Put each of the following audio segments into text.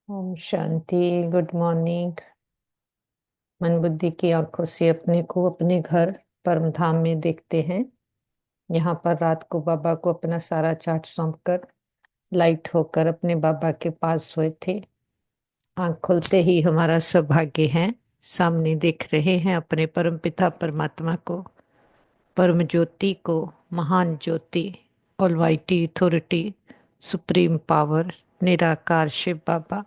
Om Shanti. Good morning. मन बुद्धि की आंखों से अपने को अपने घर परम धाम में देखते हैं। यहाँ पर रात को बाबा को अपना सारा चार्ट सौंप कर लाइट होकर अपने बाबा के पास सोए थे। आंख खुलते ही हमारा सौभाग्य है, सामने देख रहे हैं अपने परम पिता परमात्मा को, परम ज्योति को, महान ज्योति, ऑलमाइटी अथॉरिटी, सुप्रीम पावर, निराकार शिव बाबा।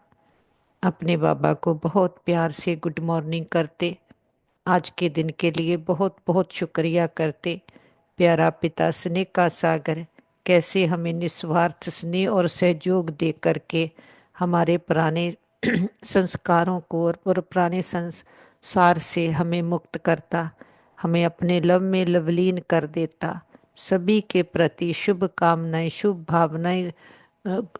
अपने बाबा को बहुत प्यार से गुड मॉर्निंग करते, आज के दिन के लिए बहुत बहुत शुक्रिया करते। प्यारा पिता स्नेह का सागर, कैसे हमें निस्वार्थ स्नेह और सहयोग दे करके हमारे पुराने संस्कारों को और पुराने संसार से हमें मुक्त करता, हमें अपने लव में लवलीन कर देता। सभी के प्रति शुभ कामनाएं, शुभ भावनाएं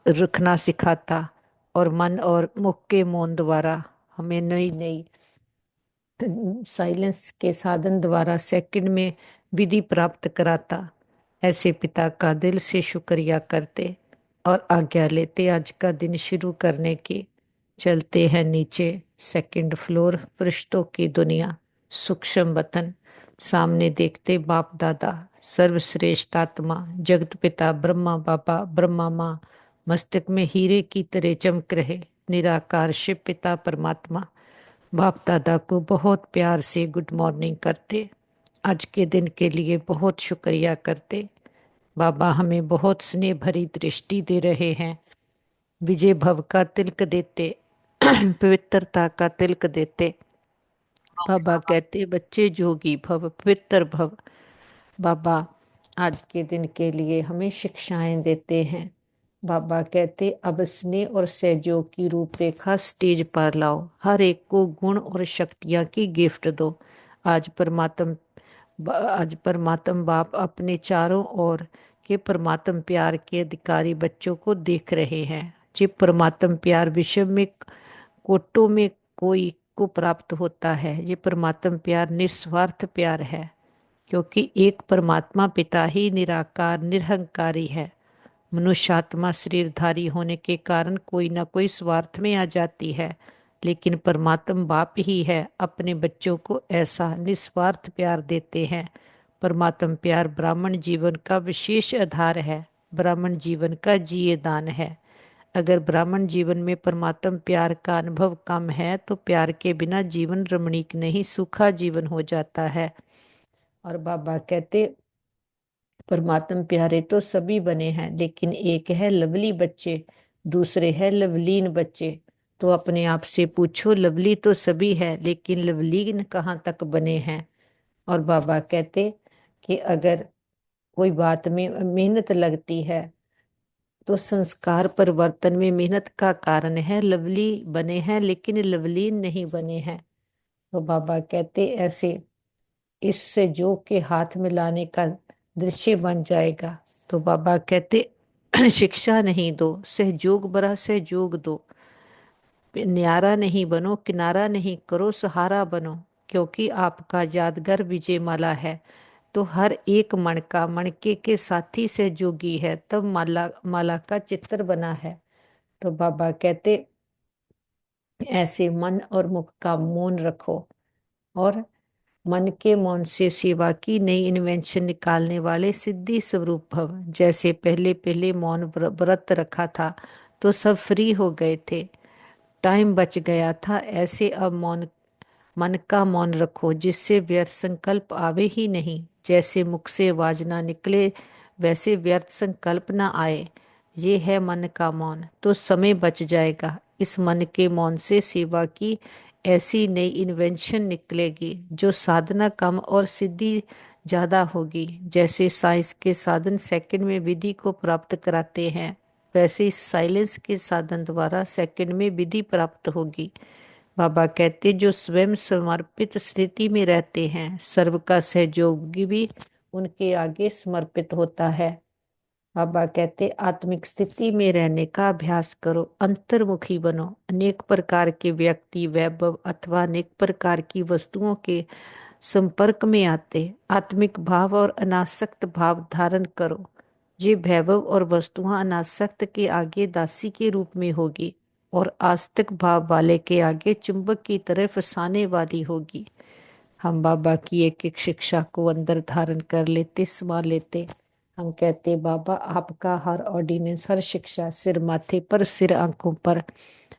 रखना सिखाता और मन और मुख के मौन द्वारा हमें नई नई साइलेंस के साधन द्वारा सेकंड में विधि प्राप्त कराता। ऐसे पिता का दिल से शुक्रिया करते और आज्ञा लेते आज का दिन शुरू करने की। चलते हैं नीचे, सेकंड फ्लोर, फरिश्तों की दुनिया, सूक्ष्म वतन। सामने देखते बाप दादा, सर्वश्रेष्ठ आत्मा, जगत पिता ब्रह्मा बाबा, ब्रह्मा माँ, मस्तक में हीरे की तरह चमक रहे निराकार शिव पिता परमात्मा। बाप दादा को बहुत प्यार से गुड मॉर्निंग करते, आज के दिन के लिए बहुत शुक्रिया करते। बाबा हमें बहुत स्नेह भरी दृष्टि दे रहे हैं, विजय भव का तिलक देते पवित्रता का तिलक देते। बाबा कहते बच्चे जोगी भव पवित्र भव। बाबा आज के दिन के लिए हमें शिक्षाएं देते हैं। बाबा कहते अब स्नेह और सहयोग की रूपरेखा स्टेज पर लाओ, हर एक को गुण और शक्तियां की गिफ्ट दो। आज परमात्म बाप अपने चारों ओर के परमात्म प्यार के अधिकारी बच्चों को देख रहे हैं। जो परमात्म प्यार विश्व में कोटों में कोई को प्राप्त होता है, ये परमात्म प्यार निस्वार्थ प्यार है, क्योंकि एक परमात्मा पिता ही निराकार निरहंकारी है। मनुष्यात्मा शरीरधारी होने के कारण कोई ना कोई स्वार्थ में आ जाती है, लेकिन परमात्मा बाप ही है अपने बच्चों को ऐसा निस्वार्थ प्यार देते हैं। परमात्मा प्यार ब्राह्मण जीवन का विशेष आधार है, ब्राह्मण जीवन का जिये दान है। अगर ब्राह्मण जीवन में परमात्म प्यार का अनुभव कम है तो प्यार के बिना जीवन रमणीक नहीं, सूखा जीवन हो जाता है। और बाबा कहते परमात्म प्यारे तो सभी बने हैं, लेकिन एक है लवली बच्चे, दूसरे है लवलीन बच्चे। तो अपने आप से पूछो, लवली तो सभी है लेकिन लवलीन कहाँ तक बने हैं। और बाबा कहते कि अगर कोई बात में मेहनत लगती है तो संस्कार परिवर्तन में मेहनत का कारण है। लवली बने हैं लेकिन लवलीन नहीं बने हैं। तो बाबा कहते ऐसे इससे जो के हाथ में लाने का दृश्य बन जाएगा। तो बाबा कहते शिक्षा नहीं दो, सहयोग बड़ा सहयोग दो। न्यारा नहीं बनो, किनारा नहीं करो, सहारा बनो, क्योंकि आपका यादगार विजय माला है। तो हर एक मणका मणके के साथी सहयोगी है, तब माला माला का चित्र बना है। तो बाबा कहते ऐसे मन और मुख का मौन रखो और मन के मौन से सेवा की नई इन्वेंशन निकालने वाले सिद्धि स्वरूप भव। जैसे पहले पहले मौन व्रत रखा था तो सब फ्री हो गए थे, टाइम बच गया था, ऐसे अब मौन मन का मौन रखो जिससे व्यर्थ संकल्प आवे ही नहीं। जैसे मुख से आवाज ना निकले वैसे व्यर्थ संकल्प ना आए, ये है मन का मौन। तो समय बच जाएगा। इस मन के मौन से सेवा की ऐसी नई इन्वेंशन निकलेगी जो साधना कम और सिद्धि ज्यादा होगी। जैसे साइंस के साधन सेकंड में विधि को प्राप्त कराते हैं, वैसे इस साइलेंस के साधन द्वारा सेकंड में विधि प्राप्त होगी। बाबा कहते जो स्वयं समर्पित स्थिति में रहते हैं, सर्व का सहयोगी भी उनके आगे समर्पित होता है। बाबा कहते आत्मिक स्थिति में रहने का अभ्यास करो, अंतर्मुखी बनो। अनेक प्रकार के व्यक्ति, वैभव अथवा अनेक प्रकार की वस्तुओं के संपर्क में आते आत्मिक भाव और अनासक्त भाव धारण करो। ये वैभव और वस्तुएं अनासक्त के आगे दासी के रूप में होगी। और आस्तिक भाव वाले के आगे चुंबक की तरह फंसाने वाली होगी। हम बाबा की एक एक शिक्षा को अंदर धारण कर लेते, समा लेते। हम कहते बाबा आपका हर ऑर्डिनेंस, हर शिक्षा सिर माथे पर, सिर आंखों पर।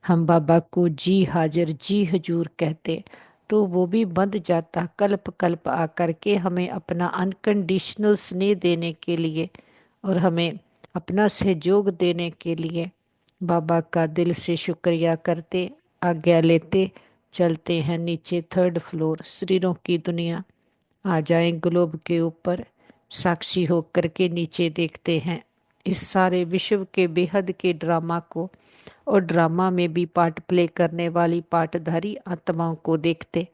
हम बाबा को जी हाजिर, जी हजूर कहते, तो वो भी बंध जाता कल्प कल्प आकर के हमें अपना अनकंडीशनल स्नेह देने के लिए और हमें अपना सहयोग देने के लिए। बाबा का दिल से शुक्रिया करते, आज्ञा लेते, चलते हैं नीचे 3rd फ्लोर, शरीरों की दुनिया। आ जाएं ग्लोब के ऊपर, साक्षी होकर के नीचे देखते हैं इस सारे विश्व के बेहद के ड्रामा को, और ड्रामा में भी पार्ट प्ले करने वाली पार्टधारी आत्माओं को देखते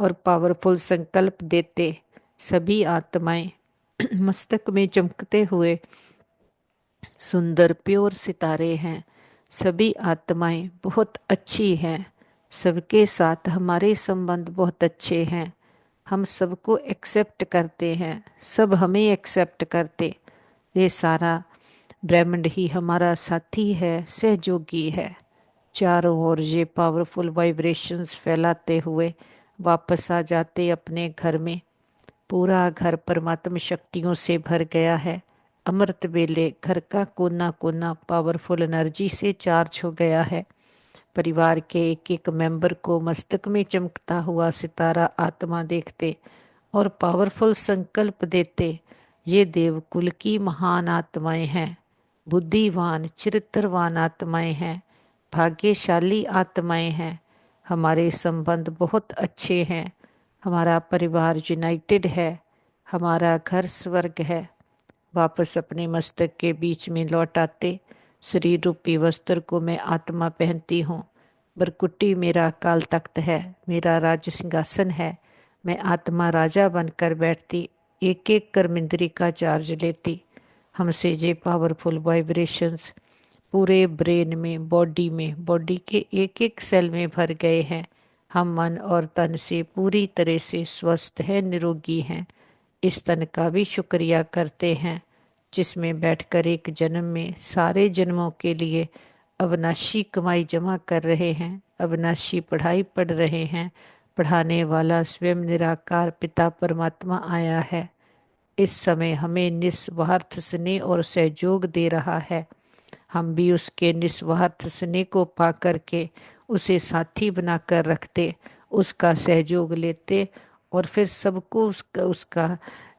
और पावरफुल संकल्प देते। सभी आत्माएं मस्तक में चमकते हुए सुंदर प्योर सितारे हैं। सभी आत्माएं बहुत अच्छी हैं। सबके साथ हमारे संबंध बहुत अच्छे हैं। हम सबको एक्सेप्ट करते हैं, सब हमें एक्सेप्ट करते। ये सारा ब्रह्मांड ही हमारा साथी है, सहयोगी है। चारों ओर ये पावरफुल वाइब्रेशंस फैलाते हुए वापस आ जाते अपने घर में। पूरा घर परमात्म शक्तियों से भर गया है। अमृत वेले घर का कोना कोना पावरफुल एनर्जी से चार्ज हो गया है। परिवार के एक एक मेंबर को मस्तक में चमकता हुआ सितारा आत्मा देखते और पावरफुल संकल्प देते। ये देवकुल की महान आत्माएं हैं, बुद्धिवान चरित्रवान आत्माएं हैं, भाग्यशाली आत्माएं हैं। हमारे संबंध बहुत अच्छे हैं। हमारा परिवार यूनाइटेड है। हमारा घर स्वर्ग है। वापस अपने मस्तक के बीच में लौट आते। शरीर रूपी वस्त्र को मैं आत्मा पहनती हूँ। बरकुट्टी मेरा काल तख्त है, मेरा राज सिंहासन है। मैं आत्मा राजा बनकर बैठती, एक एक कर्मेंद्री का चार्ज लेती। हमसे ये पावरफुल वाइब्रेशंस पूरे ब्रेन में, बॉडी में, बॉडी के एक एक सेल में भर गए हैं। हम मन और तन से पूरी तरह से स्वस्थ हैं, निरोगी हैं। इस तन का भी शुक्रिया करते हैं जिसमें बैठकर एक जन्म में सारे जन्मों के लिए अविनाशी कमाई जमा कर रहे हैं, अविनाशी पढ़ाई पढ़ रहे हैं। पढ़ाने वाला स्वयं निराकार पिता परमात्मा आया है। इस समय हमें निस्वार्थ स्नेह और सहयोग दे रहा है। हम भी उसके निस्वार्थ स्नेह को पा करके उसे साथी बनाकर रखते, उसका सहयोग लेते और फिर सबको उसका उसका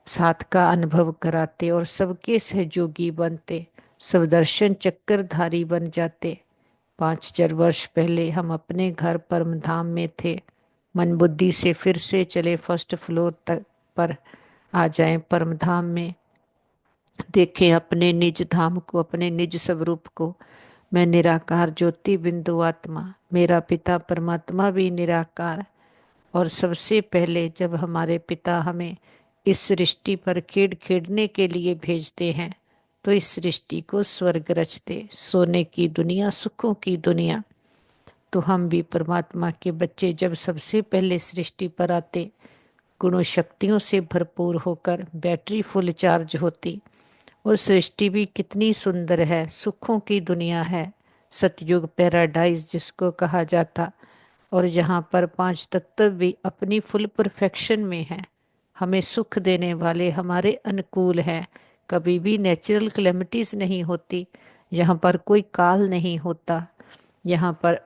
साथ का अनुभव कराते और सबके सहयोगी बनते, सब दर्शन चक्रधारी बन जाते। 5-4 वर्ष पहले हम अपने घर परम धाम में थे। मन बुद्धि से फिर से चले 1st फ्लोर तक पर आ जाएं परम धाम में। देखें अपने निज धाम को, अपने निज स्वरूप को। मैं निराकार ज्योति बिंदु आत्मा, मेरा पिता परमात्मा भी निराकार। और सबसे पहले जब हमारे पिता हमें इस सृष्टि पर खेड़ खेड़ने के लिए भेजते हैं तो इस सृष्टि को स्वर्ग रचते, सोने की दुनिया, सुखों की दुनिया। तो हम भी परमात्मा के बच्चे जब सबसे पहले सृष्टि पर आते, गुणों शक्तियों से भरपूर होकर बैटरी फुल चार्ज होती। और सृष्टि भी कितनी सुंदर है, सुखों की दुनिया है, सतयुग पैराडाइज जिसको कहा जाता। और यहाँ पर 5 तत्व भी अपनी फुल परफेक्शन में है, हमें सुख देने वाले, हमारे अनुकूल हैं। कभी भी नेचुरल क्लेमिटीज नहीं होती, यहाँ पर कोई काल नहीं होता। यहाँ पर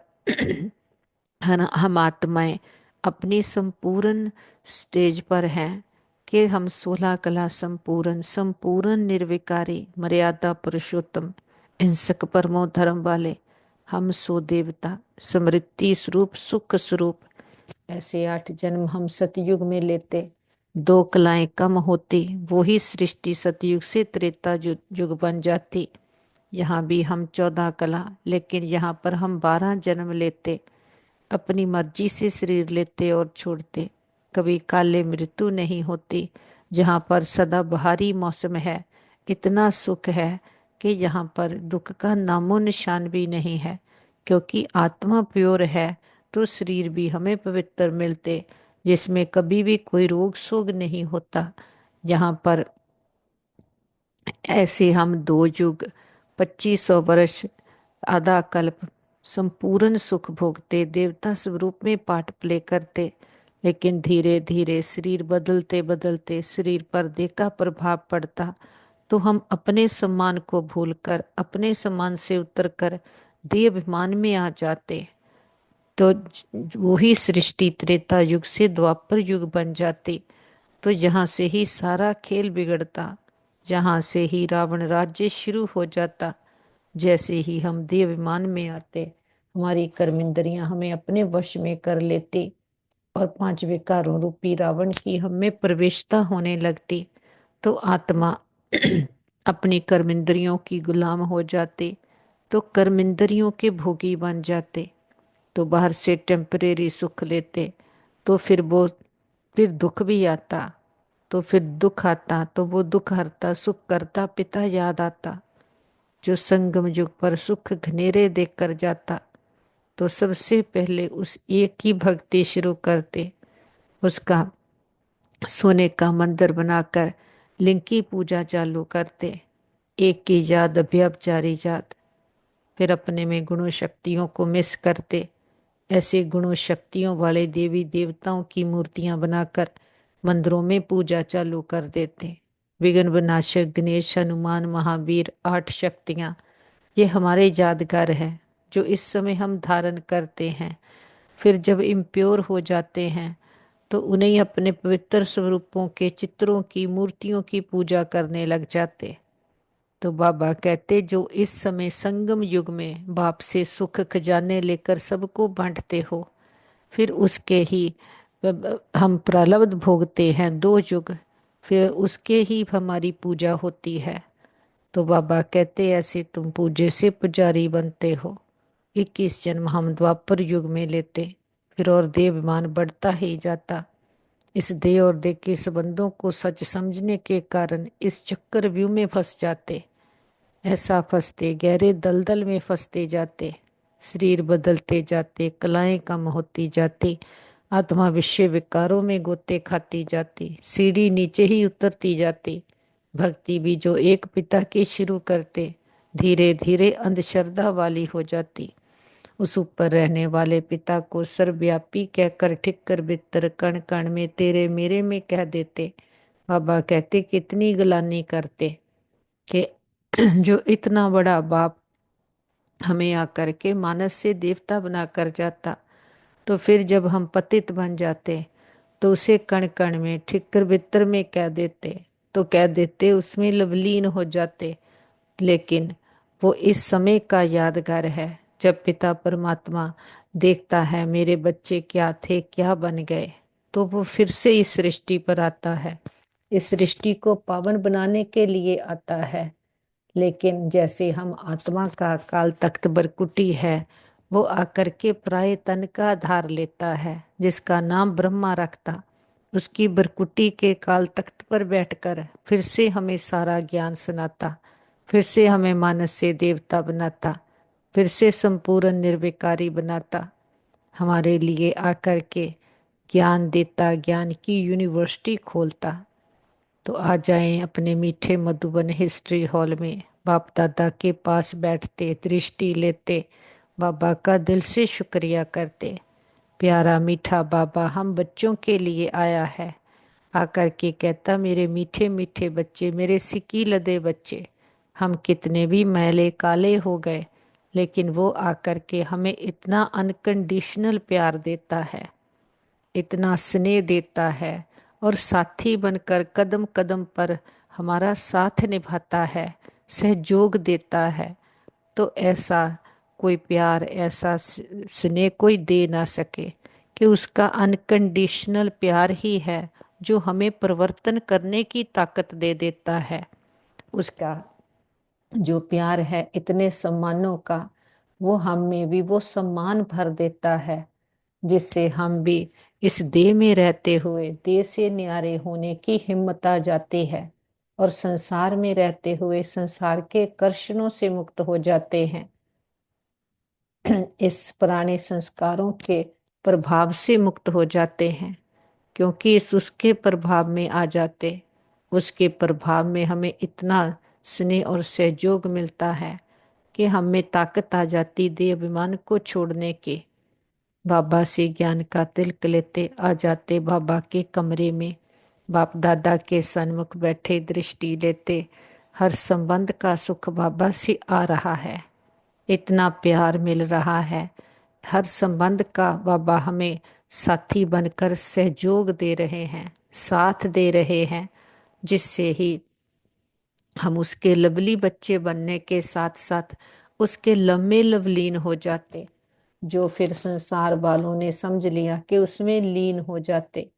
हम आत्माएं अपनी संपूर्ण स्टेज पर हैं कि हम 16 कला संपूर्ण, संपूर्ण निर्विकारी, मर्यादा पुरुषोत्तम, हिंसक परमो धर्म वाले। हम सो देवता, समृद्धि स्वरूप, सुख स्वरूप। ऐसे 8 जन्म हम सतयुग में लेते, 2 कलाएं कम होती, वो ही सृष्टि सतयुग से त्रेता युग बन जाती। यहाँ भी हम 14 कला, लेकिन यहाँ पर हम 12 जन्म लेते, अपनी मर्जी से शरीर लेते और छोड़ते। कभी काले मृत्यु नहीं होती। जहाँ पर सदा बहारी मौसम है, इतना सुख है कि यहाँ पर दुख का नामो निशान भी नहीं है। क्योंकि आत्मा प्योर है तो शरीर भी हमें पवित्र मिलते, जिसमें कभी भी कोई रोग शोग नहीं होता। यहाँ पर ऐसे हम 2 युग, 2500 वर्ष, आधा कल्प संपूर्ण सुख भोगते, देवता स्वरूप में पार्ट प्ले करते। लेकिन धीरे धीरे शरीर बदलते बदलते शरीर पर देखा प्रभाव पड़ता, तो हम अपने सम्मान को भूलकर अपने सम्मान से उतरकर देह अभिमान में आ जाते। तो वही सृष्टि त्रेता युग से द्वापर युग बन जाती। तो यहाँ से ही सारा खेल बिगड़ता, जहाँ से ही रावण राज्य शुरू हो जाता। जैसे ही हम देह अभिमान में आते, हमारी कर्मेंद्रियां हमें अपने वश में कर लेती और पांच विकारों रूपी रावण की हम में प्रवेशता होने लगती। तो आत्मा अपनी कर्मेंद्रियों की गुलाम हो जाती, तो कर्मेंद्रियों के भोगी बन जाते। तो बाहर से टेम्परेरी सुख लेते, तो फिर दुख भी आता। तो फिर दुख आता तो वो दुख हरता सुख करता पिता याद आता, जो संगम युग पर सुख घनेरे देख कर जाता। तो सबसे पहले उस एक की भक्ति शुरू करते, उसका सोने का मंदिर बनाकर लिंग की पूजा चालू करते। एक की याद अभ्यपचारी जात, फिर अपने में गुणों शक्तियों को मिस करते। ऐसे गुणों शक्तियों वाले देवी देवताओं की मूर्तियां बनाकर मंदिरों में पूजा चालू कर देते। विघ्न विनाशक गणेश हनुमान महावीर आठ शक्तियां, ये हमारे यादगार हैं जो इस समय हम धारण करते हैं। फिर जब इम्प्योर हो जाते हैं तो उन्हें अपने पवित्र स्वरूपों के चित्रों की मूर्तियों की पूजा करने लग जाते। तो बाबा कहते, जो इस समय संगम युग में बाप से सुख खजाने लेकर सबको बांटते हो, फिर उसके ही हम प्रारब्ध भोगते हैं 2 युग, फिर उसके ही हमारी पूजा होती है। तो बाबा कहते, ऐसे तुम पूजे से पुजारी बनते हो। 21 जन्म हम द्वापर युग में लेते, फिर और देह अभिमान बढ़ता ही जाता। इस देह और देह के संबंधों को सच समझने के कारण इस चक्कर व्यू में फंस जाते। ऐसा फंसते गहरे दलदल में फंसते जाते, शरीर बदलते जाते, कलाएं कम होती जाती, आत्मा विषय विकारों में गोते खाती जाती, सीढ़ी नीचे ही उतरती जाती। भक्ति भी जो एक पिता की शुरू करते, धीरे धीरे अंधश्रद्धा वाली हो जाती। उस ऊपर रहने वाले पिता को सर्वव्यापी कहकर ठिक्कर बित्तर कण कण में तेरे मेरे में कह देते। बाबा कहते, कितनी गलानी करते कि जो इतना बड़ा बाप हमें आकर के मानस से देवता बना कर जाता, तो फिर जब हम पतित बन जाते तो उसे कण कण में ठिक्कर बित्तर में कह देते, तो कह देते उसमें लवलीन हो जाते। लेकिन वो इस समय का यादगार है, जब पिता परमात्मा देखता है मेरे बच्चे क्या थे क्या बन गए, तो वो फिर से इस सृष्टि पर आता है, इस सृष्टि को पावन बनाने के लिए आता है। लेकिन जैसे हम आत्मा का काल तख्त बरकुटी है, वो आकर के प्राय तन का आधार लेता है, जिसका नाम ब्रह्मा रखता, उसकी बरकुटी के काल तख्त पर बैठकर फिर से हमें सारा ज्ञान सुनाता, फिर से हमें मानस से देवता बनाता, फिर से संपूर्ण निर्विकारी बनाता, हमारे लिए आकर के ज्ञान देता, ज्ञान की यूनिवर्सिटी खोलता। तो आ जाएं अपने मीठे मधुबन हिस्ट्री हॉल में, बाप दादा के पास बैठते, दृष्टि लेते, बाबा का दिल से शुक्रिया करते। प्यारा मीठा बाबा हम बच्चों के लिए आया है। आकर के कहता, मेरे मीठे मीठे बच्चे, मेरे सिकी लदे बच्चे, हम कितने भी मैले काले हो गए, लेकिन वो आकर के हमें इतना अनकंडीशनल प्यार देता है, इतना स्नेह देता है, और साथी बनकर कदम कदम पर हमारा साथ निभाता है, सहयोग देता है। तो ऐसा कोई प्यार, ऐसा स्नेह कोई दे ना सके, कि उसका अनकंडीशनल प्यार ही है जो हमें परिवर्तन करने की ताकत दे देता है। उसका जो प्यार है इतने सम्मानों का, वो हम में भी वो सम्मान भर देता है, जिससे हम भी इस देह में रहते हुए देह से न्यारे होने की हिम्मत आ जाती है, और संसार में रहते हुए संसार के कर्षणों से मुक्त हो जाते हैं। इस पुराने संस्कारों के प्रभाव से मुक्त हो जाते हैं, क्योंकि इस उसके प्रभाव में आ जाते, उसके प्रभाव में हमें इतना स्नेह और सहयोग मिलता है, कि हम में ताकत आ जाती देह अभिमान को छोड़ने की। बाबा से ज्ञान का तिलक लेते आ जाते बाबा के कमरे में, बाप दादा के सन्मुख बैठे दृष्टि लेते। हर संबंध का सुख बाबा से आ रहा है, इतना प्यार मिल रहा है। हर संबंध का बाबा हमें साथी बनकर सहयोग दे रहे हैं, साथ दे रहे हैं, जिससे ही हम उसके लवली बच्चे बनने के साथ साथ उसके लम्बे लवलीन हो जाते। जो फिर संसार वालों ने समझ लिया कि उसमें लीन हो जाते।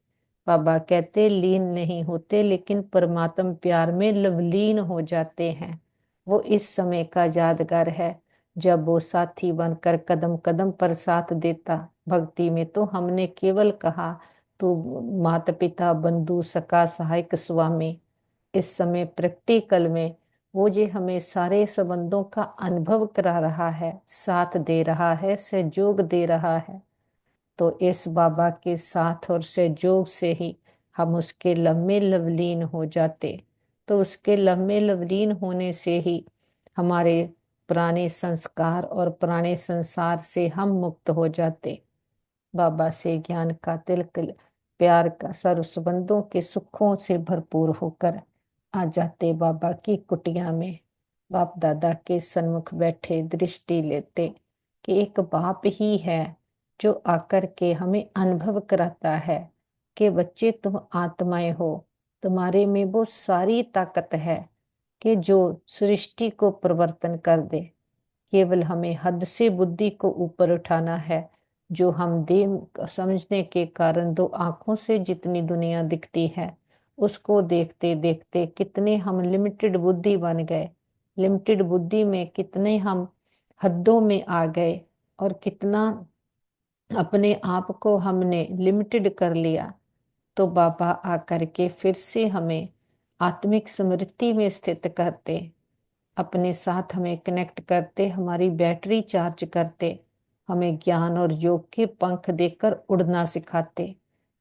बाबा कहते लीन नहीं होते, लेकिन परमात्म प्यार में लवलीन हो जाते हैं। वो इस समय का यादगार है, जब वो साथी बनकर कदम कदम पर साथ देता। भक्ति में तो हमने केवल कहा तो माता पिता बंधु सखा सहायक स्वामी। इस समय प्रैक्टिकल में वो जे हमें सारे संबंधों का अनुभव करा रहा है, साथ दे रहा है, सहयोग दे रहा है। तो इस बाबा के साथ और सहयोग से ही हम उसके लम्बे लवलीन हो जाते। तो उसके लम्बे लवलीन होने से ही हमारे पुराने संस्कार और पुराने संसार से हम मुक्त हो जाते। बाबा से ज्ञान का तिलक, प्यार का सर्व संबंधों के सुखों से भरपूर होकर आ जाते बाबा की कुटिया में। बाप दादा के सन्मुख बैठे दृष्टि लेते कि एक बाप ही है जो आकर के हमें अनुभव कराता है कि बच्चे तुम आत्माएं हो, तुम्हारे में वो सारी ताकत है कि जो सृष्टि को परिवर्तन कर दे। केवल हमें हद से बुद्धि को ऊपर उठाना है। जो हम देह समझने के कारण दो आंखों से जितनी दुनिया दिखती है, उसको देखते देखते कितने हम लिमिटेड बुद्धि बन गए। लिमिटेड बुद्धि में कितने हम हद्दों में आ गए, और कितना अपने आप को हमने लिमिटेड कर लिया। तो बाबा आकर के फिर से हमें आत्मिक स्मृति में स्थित करते, अपने साथ हमें कनेक्ट करते, हमारी बैटरी चार्ज करते, हमें ज्ञान और योग के पंख देकर उड़ना सिखाते।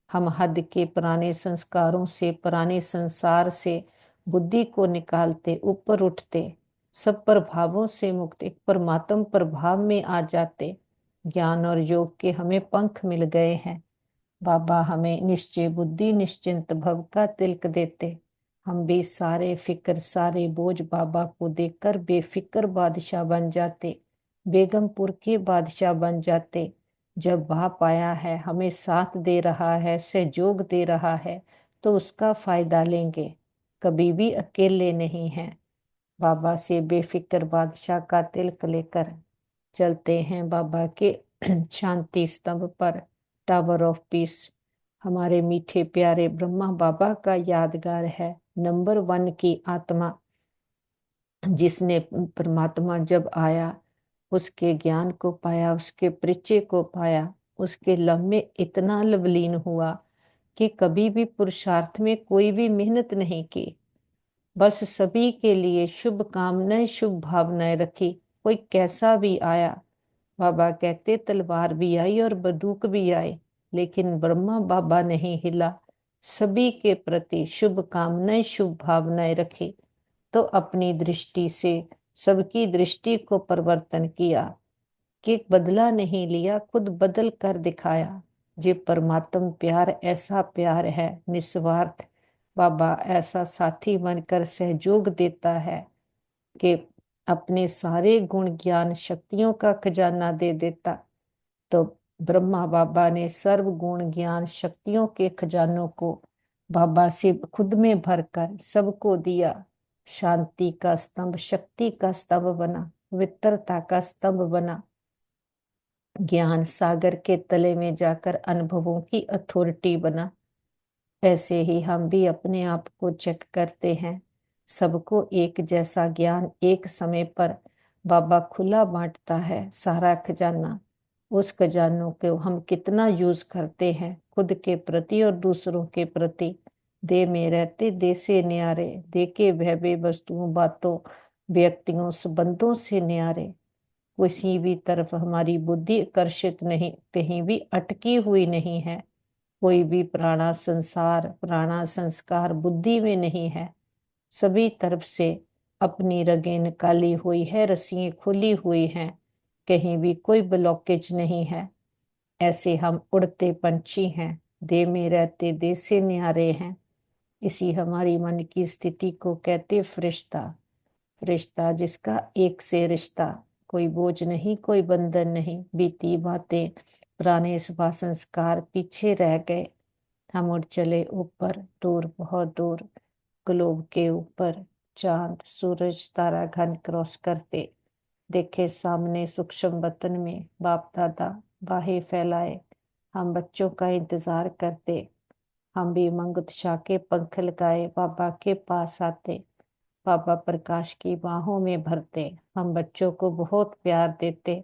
हम हद के पुराने संस्कारों से, पुराने संसार से बुद्धि को निकालते, ऊपर उठते, सब प्रभावों से मुक्त एक परमात्म प्रभाव में आ जाते। ज्ञान और योग के हमें पंख मिल गए हैं। बाबा हमें निश्चय बुद्धि निश्चिंत भव का तिलक देते। हम भी सारे फिक्र सारे बोझ बाबा को देकर बेफिक्र बादशाह बन जाते, बेगमपुर के बादशाह बन जाते। जब बाप आया है, हमें साथ दे रहा है, सहयोग दे रहा है, तो उसका फायदा लेंगे, कभी भी अकेले नहीं हैं। बाबा से बेफिक्र बादशाह का तिलक लेकर चलते हैं बाबा के शांति स्तंभ पर, टावर ऑफ पीस। हमारे मीठे प्यारे ब्रह्मा बाबा का यादगार है, नंबर 1 की आत्मा, जिसने परमात्मा जब आया उसके ज्ञान को पाया, उसके परिचय को पाया, उसके लम्हे इतना लवलीन हुआ कि कभी भी पुरुषार्थ में कोई भी मेहनत नहीं की, बस सभी के लिए शुभ कामनाएं शुभ भावनाएं रखी। कोई कैसा भी आया, बाबा कहते तलवार भी आई और बंदूक भी आई, लेकिन ब्रह्मा बाबा नहीं हिला, सभी के प्रति शुभ कामनाएं शुभ भावनाएं रखी। तो अपनी दृष्टि से सबकी दृष्टि को परिवर्तन किया, कि बदला नहीं लिया, खुद बदल कर दिखाया। जे परमात्म प्यार ऐसा प्यार है निस्वार्थ। बाबा ऐसा साथी बनकर सहयोग देता है कि अपने सारे गुण ज्ञान शक्तियों का खजाना दे देता। तो ब्रह्मा बाबा ने सर्व गुण ज्ञान शक्तियों के खजानों को बाबा से खुद में भरकर सबको दिया। शांति का स्तंभ शक्ति का स्तंभ बना, पवित्रता का स्तंभ बना, ज्ञान सागर के तले में जाकर अनुभवों की अथॉरिटी बना। ऐसे ही हम भी अपने आप को चेक करते हैं। सबको एक जैसा ज्ञान एक समय पर बाबा खुला बांटता है, सारा खजाना। उस खजानों को हम कितना यूज करते हैं खुद के प्रति और दूसरों के प्रति। दे में रहते दे से न्यारे, दे के भय वस्तुओं बातों व्यक्तियों संबंधों से न्यारे। किसी भी तरफ हमारी बुद्धि आकर्षित नहीं, कहीं भी अटकी हुई नहीं है। कोई भी पुराना संसार पुराना संस्कार बुद्धि में नहीं है। सभी तरफ से अपनी रगें निकाली हुई है, रस्सियां खुली हुई हैं, कहीं भी कोई ब्लॉकेज नहीं है। ऐसे हम उड़ते पंछी हैं, देह में रहते देह से न्यारे हैं। इसी हमारी मन की स्थिति को कहते फरिश्ता। रिश्ता जिसका एक से रिश्ता, कोई बोझ नहीं कोई बंधन नहीं। बीती बातें पुराने स्वभाव संस्कार पीछे रह गए, हम उड़ चले ऊपर दूर बहुत दूर। ग्लोब के ऊपर चांद सूरज तारा घन क्रॉस करते, देखे सामने सूक्ष्म वतन में बाप दादा बाहें फैलाए, हम बच्चों का इंतजार करते। हम भी उमंग उत्साह के पंख लगाए बाबा के पास आते, बाबा प्रकाश की बाहों में भरते, हम बच्चों को बहुत प्यार देते।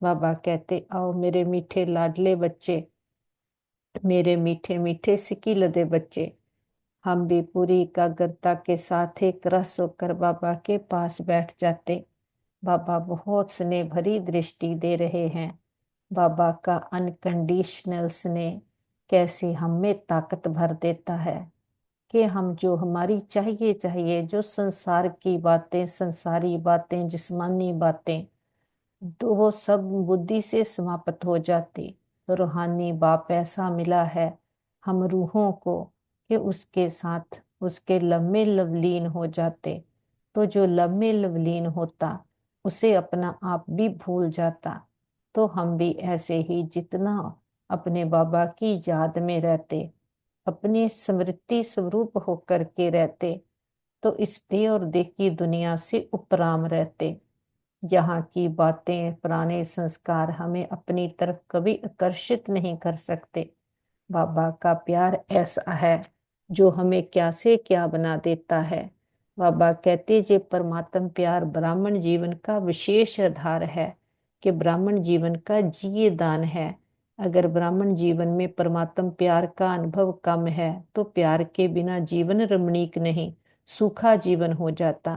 बाबा कहते आओ मेरे मीठे लाडले बच्चे, मेरे मीठे मीठे सिकी लदे बच्चे। हम भी पूरी एकाग्रता के साथ एक रस होकर बाबा के पास बैठ जाते। बाबा बहुत स्नेह भरी दृष्टि दे रहे हैं। बाबा का अनकंडीशनल स्नेह कैसे हम में ताकत भर देता है कि हम जो हमारी चाहिए चाहिए जो संसार की बातें, संसारी बातें, जिस्मानी बातें, तो वो सब बुद्धि से समाप्त हो जाती। रूहानी बाप ऐसा मिला है हम रूहों को कि उसके साथ उसके लम्हे लवलीन हो जाते। तो जो लम्हे लवलीन होता उसे अपना आप भी भूल जाता। तो हम भी ऐसे ही जितना अपने बाबा की याद में रहते, अपनी स्मृति स्वरूप होकर के रहते, तो इस देह और देह की दुनिया से उपराम रहते। यहाँ की बातें पुराने संस्कार हमें अपनी तरफ कभी आकर्षित नहीं कर सकते। बाबा का प्यार ऐसा है जो हमें क्या से क्या बना देता है। बाबा कहते जे परमात्म प्यार ब्राह्मण जीवन का विशेष आधार है, कि ब्राह्मण जीवन का जिये दान है। अगर ब्राह्मण जीवन में परमात्म प्यार का अनुभव कम है तो प्यार के बिना जीवन रमणीक नहीं, सूखा जीवन हो जाता।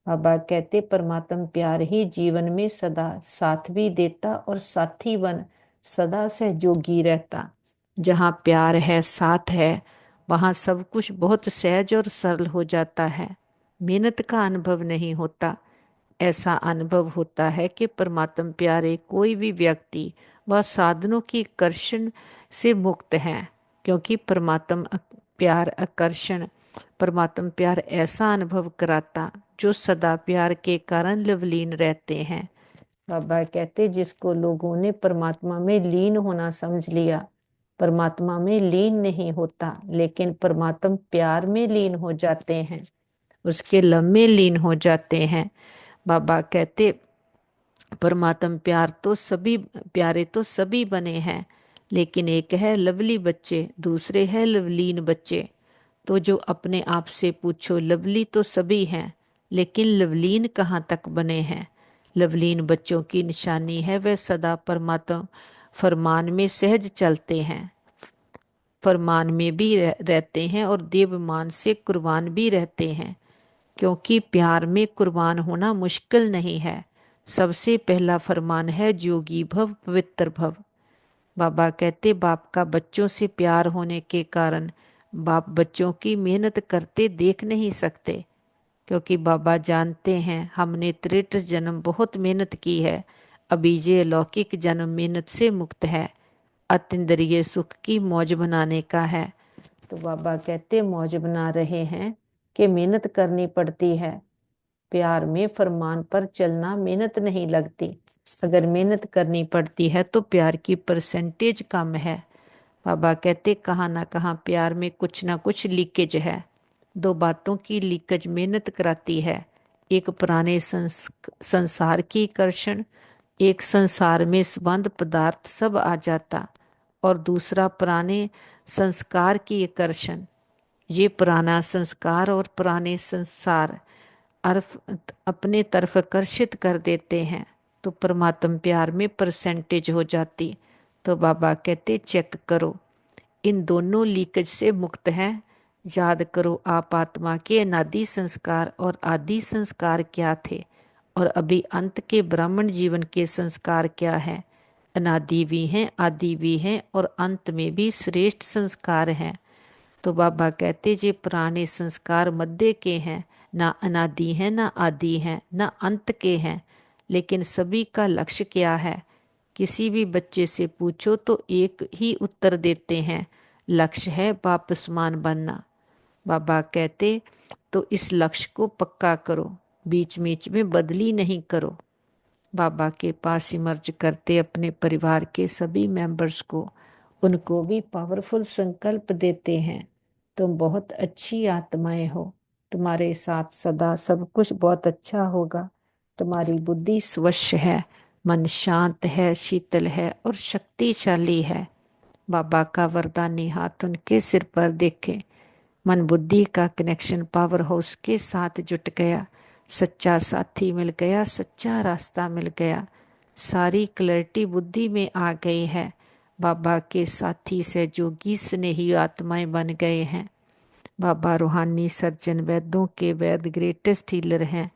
बाबा कहते परमात्म प्यार ही जीवन में सदा साथ भी देता और साथी बन सदा सहयोगी रहता। जहाँ प्यार है साथ है वहाँ सब कुछ बहुत सहज और सरल हो जाता है, मेहनत का अनुभव नहीं होता। ऐसा अनुभव होता है कि परमात्म प्यारे कोई भी व्यक्ति वह साधनों की आकर्षण से मुक्त है, क्योंकि परमात्म प्यार आकर्षण, परमात्म प्यार ऐसा अनुभव कराता जो सदा प्यार के कारण लवलीन रहते हैं। बाबा कहते जिसको लोगों ने परमात्मा में लीन होना समझ लिया, परमात्मा में लीन नहीं होता लेकिन परमात्मा प्यार में लीन हो जाते हैं, उसके लम्हे लीन हो जाते हैं। बाबा कहते परमात्म प्यार तो सभी प्यारे तो सभी बने हैं, लेकिन एक है लवली बच्चे, दूसरे है लवलीन बच्चे। तो जो अपने आप से पूछो लवली तो सभी हैं, लेकिन लवलीन कहाँ तक बने हैं। लवलीन बच्चों की निशानी है वह सदा परमात्मा फरमान में सहज चलते हैं, फरमान में भी रहते हैं और देवमान से कुर्बान भी रहते हैं, क्योंकि प्यार में कुर्बान होना मुश्किल नहीं है। सबसे पहला फरमान है जोगी भव पवित्र भव। बाबा कहते बाप का बच्चों से प्यार होने के कारण बाप बच्चों की मेहनत करते देख नहीं सकते, क्योंकि बाबा जानते हैं हमने त्रेठ जन्म बहुत मेहनत की है, अभी ये लौकिक जन्म मेहनत से मुक्त है, अतिंद्रिय सुख की मौज बनाने का है। तो बाबा कहते मौज बना रहे हैं कि मेहनत करनी पड़ती है। प्यार में फरमान पर चलना मेहनत नहीं लगती, अगर मेहनत करनी पड़ती है तो प्यार की परसेंटेज कम है। बाबा कहते कहाँ ना कहाँ प्यार में कुछ ना कुछ लीकेज है। दो बातों की लीकेज मेहनत कराती है, एक पुराने संसार की आकर्षण, एक संसार में सुगंध पदार्थ सब आ जाता, और दूसरा पुराने संस्कार की आकर्षण। ये पुराना संस्कार और पुराने संसार अर्फ अपने तरफ आकर्षित कर देते हैं, तो परमात्म प्यार में परसेंटेज हो जाती। तो बाबा कहते चेक करो, इन दोनों लीकेज से मुक्त हैं। याद करो आप आत्मा के अनादि संस्कार और आदि संस्कार क्या थे, और अभी अंत के ब्राह्मण जीवन के संस्कार क्या है। अनादि भी हैं, आदि भी हैं, और अंत में भी श्रेष्ठ संस्कार हैं। तो बाबा कहते जे पुराने संस्कार मध्य के हैं, ना अनादि हैं ना आदि हैं ना अंत के हैं, लेकिन सभी का लक्ष्य क्या है? किसी भी बच्चे से पूछो तो एक ही उत्तर देते हैं, लक्ष्य है बाप समान बनना। बाबा कहते तो इस लक्ष्य को पक्का करो, बीच बीच में बदली नहीं करो। बाबा के पास इमर्ज करते अपने परिवार के सभी मेंबर्स को, उनको भी पावरफुल संकल्प देते हैं, तुम बहुत अच्छी आत्माएं हो, तुम्हारे साथ सदा सब कुछ बहुत अच्छा होगा। तुम्हारी बुद्धि स्वच्छ है, मन शांत है, शीतल है और शक्तिशाली है। बाबा का वरदानी हाथ उनके सिर पर देखे, मन बुद्धि का कनेक्शन पावर हाउस के साथ जुट गया, सच्चा साथी मिल गया, सच्चा रास्ता मिल गया, सारी क्लैरिटी बुद्धि में आ गई है। बाबा के साथी से जोगी स्नेही आत्माएं बन गए हैं। बाबा रूहानी सर्जन, वैद्यों के वैद्य, ग्रेटेस्ट हीलर हैं।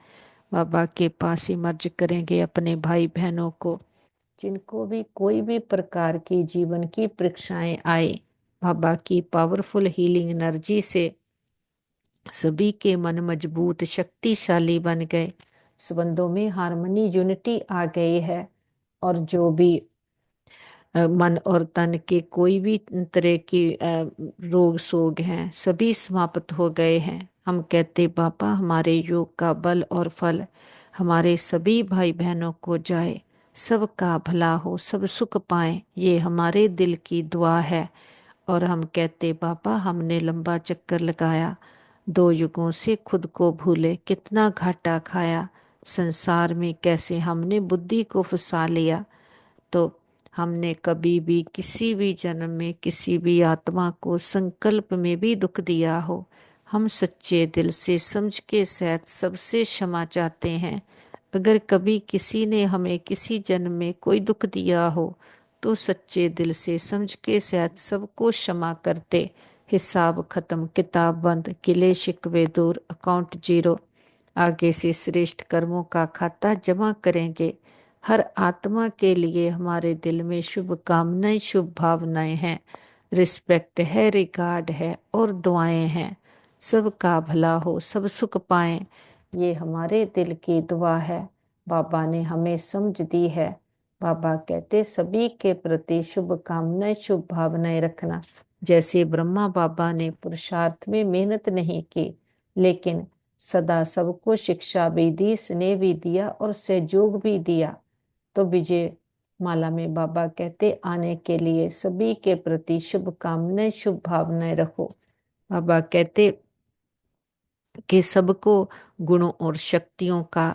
बाबा के पास ही मर्ज करेंगे अपने भाई बहनों को, जिनको भी कोई भी प्रकार की जीवन की परीक्षाएं आए, बाबा की पावरफुल हीलिंग एनर्जी से सभी के मन मजबूत शक्तिशाली बन गए, संबंधों में हार्मनी यूनिटी आ गई है। और जो भी मन और तन के कोई भी तरह की रोग सोग हैं, सभी समाप्त हो गए हैं। हम कहते बाबा हमारे योग का बल और फल हमारे सभी भाई बहनों को जाए, सबका भला हो, सब सुख पाए, ये हमारे दिल की दुआ है। और हम कहते बाबा हमने लंबा चक्कर लगाया, 2 युगों से खुद को भूले, कितना घाटा खाया, संसार में कैसे हमने बुद्धि को फंसा लिया। तो हमने कभी भी किसी भी जन्म में किसी भी आत्मा को संकल्प में भी दुख दिया हो, हम सच्चे दिल से समझ के सहित सबसे क्षमा चाहते हैं। अगर कभी किसी ने हमें किसी जन्म में कोई दुख दिया हो तो सच्चे दिल से समझ के सहित सबको क्षमा करते, हिसाब खत्म, किताब बंद, गिले शिकवे दूर, अकाउंट जीरो। आगे से श्रेष्ठ कर्मों का खाता जमा करेंगे। हर आत्मा के लिए हमारे दिल में शुभ कामनाएं, शुभ भावनाएं हैं, रिस्पेक्ट है, रिगार्ड है और दुआएं हैं। सबका भला हो, सब सुख पाएं, ये हमारे दिल की दुआ है। बाबा ने हमें समझ दी है। बाबा कहते सभी के प्रति शुभ कामनाएं, शुभ भावनाएं रखना। जैसे ब्रह्मा बाबा ने पुरुषार्थ में मेहनत नहीं की, लेकिन सदा सबको शिक्षा भी दी, स्नेह भी दिया और सहयोग भी दिया। तो विजय माला में बाबा कहते आने के लिए सभी के प्रति शुभ कामनाएं, शुभ भावनाएं रखो। बाबा कहते कि सबको गुणों और शक्तियों का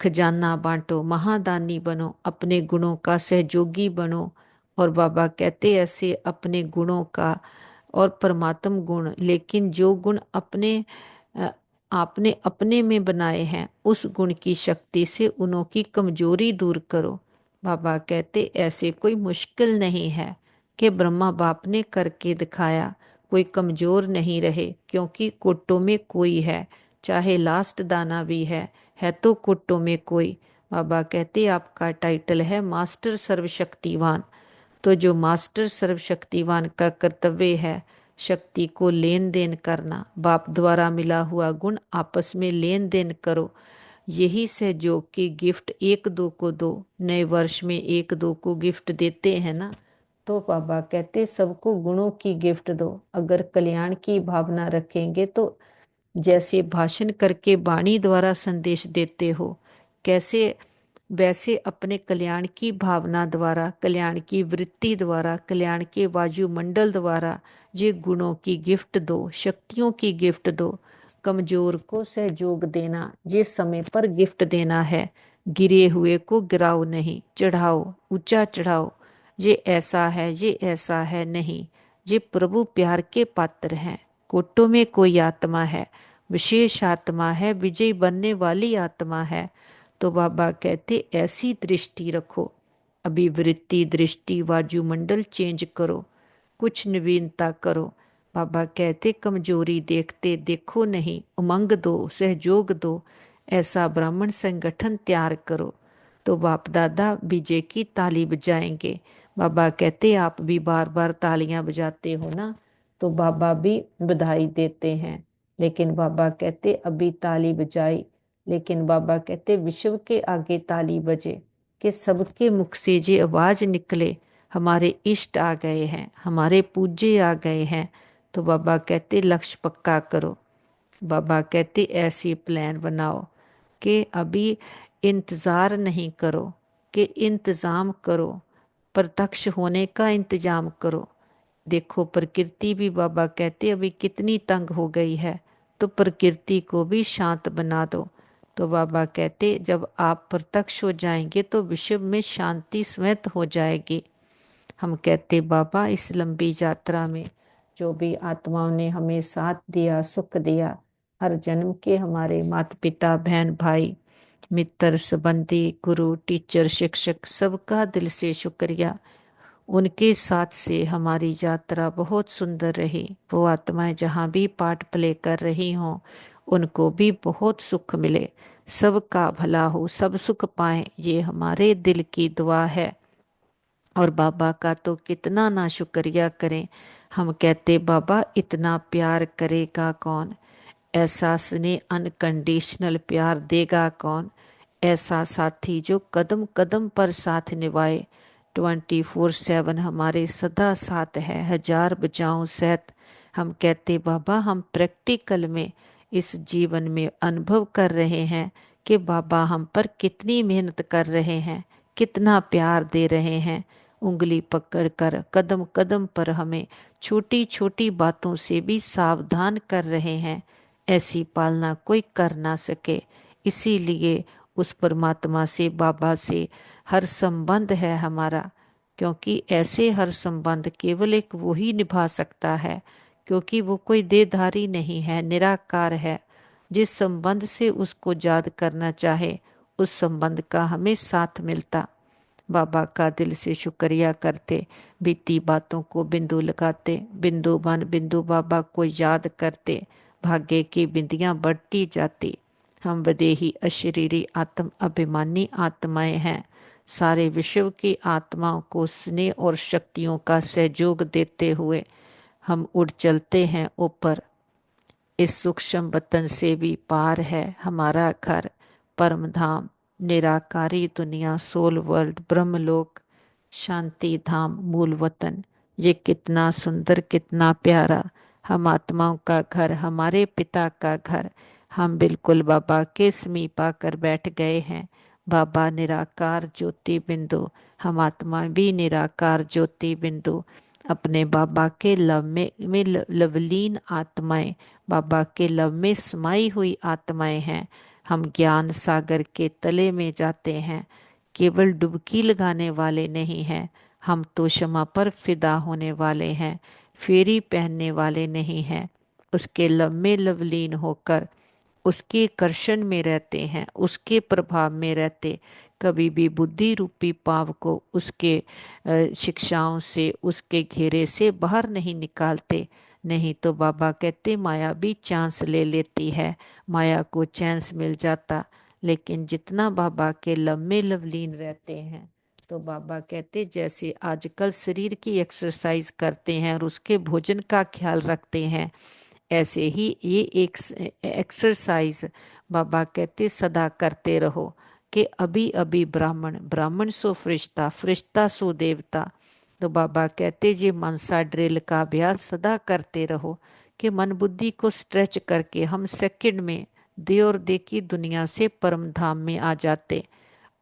खजाना बांटो, महादानी बनो, अपने गुणों का सहयोगी बनो। और बाबा कहते ऐसे अपने गुणों का और परमात्म गुण, लेकिन जो गुण अ, आपने अपने में बनाए हैं उस गुण की शक्ति से उन्हों की कमजोरी दूर करो। बाबा कहते ऐसे कोई मुश्किल नहीं है कि ब्रह्मा बाप ने करके दिखाया, कोई कमजोर नहीं रहे, क्योंकि कुट्टों में कोई है, चाहे लास्ट दाना भी है तो कुट्टों में कोई। बाबा कहते आपका टाइटल है मास्टर सर्वशक्तिवान। तो जो मास्टर सर्वशक्तिवान का कर्तव्य है शक्ति को लेन देन करना, बाप द्वारा मिला हुआ गुण आपस में लेन देन करो। यही सहयोग की गिफ्ट एक दो को दो, नए वर्ष में एक दो को गिफ्ट देते हैं ना। तो बाबा कहते सबको गुणों की गिफ्ट दो। अगर कल्याण की भावना रखेंगे तो जैसे भाषण करके वाणी द्वारा संदेश देते हो, कैसे वैसे अपने कल्याण की भावना द्वारा, कल्याण की वृत्ति द्वारा, कल्याण के वायुमंडल द्वारा ये गुणों की गिफ्ट दो, शक्तियों की गिफ्ट दो। कमजोर को सहयोग देना, ये समय पर गिफ्ट देना है। गिरे हुए को गिराओ नहीं, चढ़ाओ, ऊंचा चढ़ाओ। ये ऐसा है, ये ऐसा है नहीं, ये प्रभु प्यार के पात्र हैं। कोटों में कोई आत्मा है, विशेष आत्मा है, विजयी बनने वाली आत्मा है। तो बाबा कहते ऐसी दृष्टि रखो, अभिवृत्ति दृष्टि, वायुमंडल चेंज करो, कुछ नवीनता करो। बाबा कहते कमजोरी देखते देखो नहीं, उमंग दो, सहयोग दो, ऐसा ब्राह्मण संगठन तैयार करो। तो बाप दादा विजय की ताली बजाएंगे। बाबा कहते आप भी बार बार तालियां बजाते हो ना, तो बाबा भी बधाई देते हैं। लेकिन बाबा कहते अभी ताली बजाई, लेकिन बाबा कहते विश्व के आगे ताली बजे, कि सबके मुख से जे आवाज निकले हमारे इष्ट आ गए हैं, हमारे पूज्य आ गए हैं। तो बाबा कहते लक्ष्य पक्का करो। बाबा कहते ऐसी प्लान बनाओ कि अभी इंतज़ार नहीं करो, कि इंतज़ाम करो, प्रत्यक्ष होने का इंतजाम करो। देखो प्रकृति भी बाबा कहते अभी कितनी तंग हो गई है, तो प्रकृति को भी शांत बना दो। तो बाबा कहते जब आप प्रत्यक्ष हो जाएंगे तो विश्व में शांति स्वयं हो जाएगी। हम कहते बाबा इस लंबी यात्रा में जो भी आत्माओं ने हमें साथ दिया, सुख दिया, हर जन्म के हमारे माता पिता बहन भाई मित्र संबंधी गुरु टीचर शिक्षक सबका दिल से शुक्रिया। उनके साथ से हमारी यात्रा बहुत सुंदर रही। वो आत्माएं जहाँ भी पाठ प्ले कर रही हों उनको भी बहुत सुख मिले, सबका भला हो, सब सुख पाएं, ये हमारे दिल की दुआ है। और बाबा का तो कितना ना शुक्रिया करें। हम कहते बाबा इतना प्यार करेगा कौन, ऐसा स्नेह अनकंडीशनल प्यार देगा कौन, ऐसा साथी जो कदम कदम पर साथ निभाए, 24/7 हमारे सदा साथ है, हजार बचाओ सहित। हम कहते बाबा हम प्रैक्टिकल में इस जीवन में अनुभव कर रहे हैं कि बाबा हम पर कितनी मेहनत कर रहे हैं, कितना प्यार दे रहे हैं, उंगली पकड़कर कदम कदम पर हमें छोटी छोटी बातों से भी सावधान कर रहे हैं। ऐसी पालना कोई कर ना सके। इसीलिए उस परमात्मा से बाबा से हर संबंध है हमारा, क्योंकि ऐसे हर संबंध केवल एक वो ही निभा सकता है, क्योंकि वो कोई देहधारी नहीं है, निराकार है। जिस संबंध से उसको याद करना चाहे उस संबंध का हमें साथ मिलता। बाबा का दिल से शुक्रिया करते, बीती बातों को बिंदु लगाते, बिंदु बन बिंदु बाबा को याद करते, भाग्य की बिंदियां बढ़ती जाती। हम विदेही अशरीरी आत्म अभिमानी आत्माएं हैं। सारे विश्व की आत्माओं को स्नेह और शक्तियों का सहयोग देते हुए हम उड़ चलते हैं ऊपर। इस सूक्ष्म वतन से भी पार है हमारा घर, परम धाम, निराकारी दुनिया, सोल वर्ल्ड, ब्रह्मलोक, शांति धाम, मूल वतन। ये कितना सुंदर, कितना प्यारा हम आत्माओं का घर, हमारे पिता का घर। हम बिल्कुल बाबा के समीप आकर बैठ गए हैं। बाबा निराकार ज्योति बिंदु, हम आत्मा भी निराकार ज्योति बिंदु, अपने बाबा के लव में लवलीन आत्माएं, बाबा के लव में समाई हुई आत्माएं हैं। हम ज्ञान सागर के तले में जाते हैं, केवल डुबकी लगाने वाले नहीं हैं। हम तो क्षमा पर फिदा होने वाले हैं, फेरी पहनने वाले नहीं हैं। उसके लव में लवलीन होकर उसके कर्षण में रहते हैं, उसके प्रभाव में रहते, कभी भी बुद्धि रूपी पाव को उसके शिक्षाओं से, उसके घेरे से बाहर नहीं निकालते। नहीं तो बाबा कहते माया भी चांस ले लेती है, माया को चांस मिल जाता। लेकिन जितना बाबा के लव में लवलीन रहते हैं, तो बाबा कहते जैसे आजकल शरीर की एक्सरसाइज करते हैं और उसके भोजन का ख्याल रखते हैं, ऐसे ही ये एक एक्सरसाइज बाबा कहते सदा करते रहो। कि अभी अभी ब्राह्मण, ब्राह्मण सो फरिश्ता, फरिश्ता सो देवता। तो बाबा कहते जी मनसा ड्रिल का अभ्यास सदा करते रहो, कि मन बुद्धि को स्ट्रेच करके हम सेकंड में दे और दे की दुनिया से परम धाम में आ जाते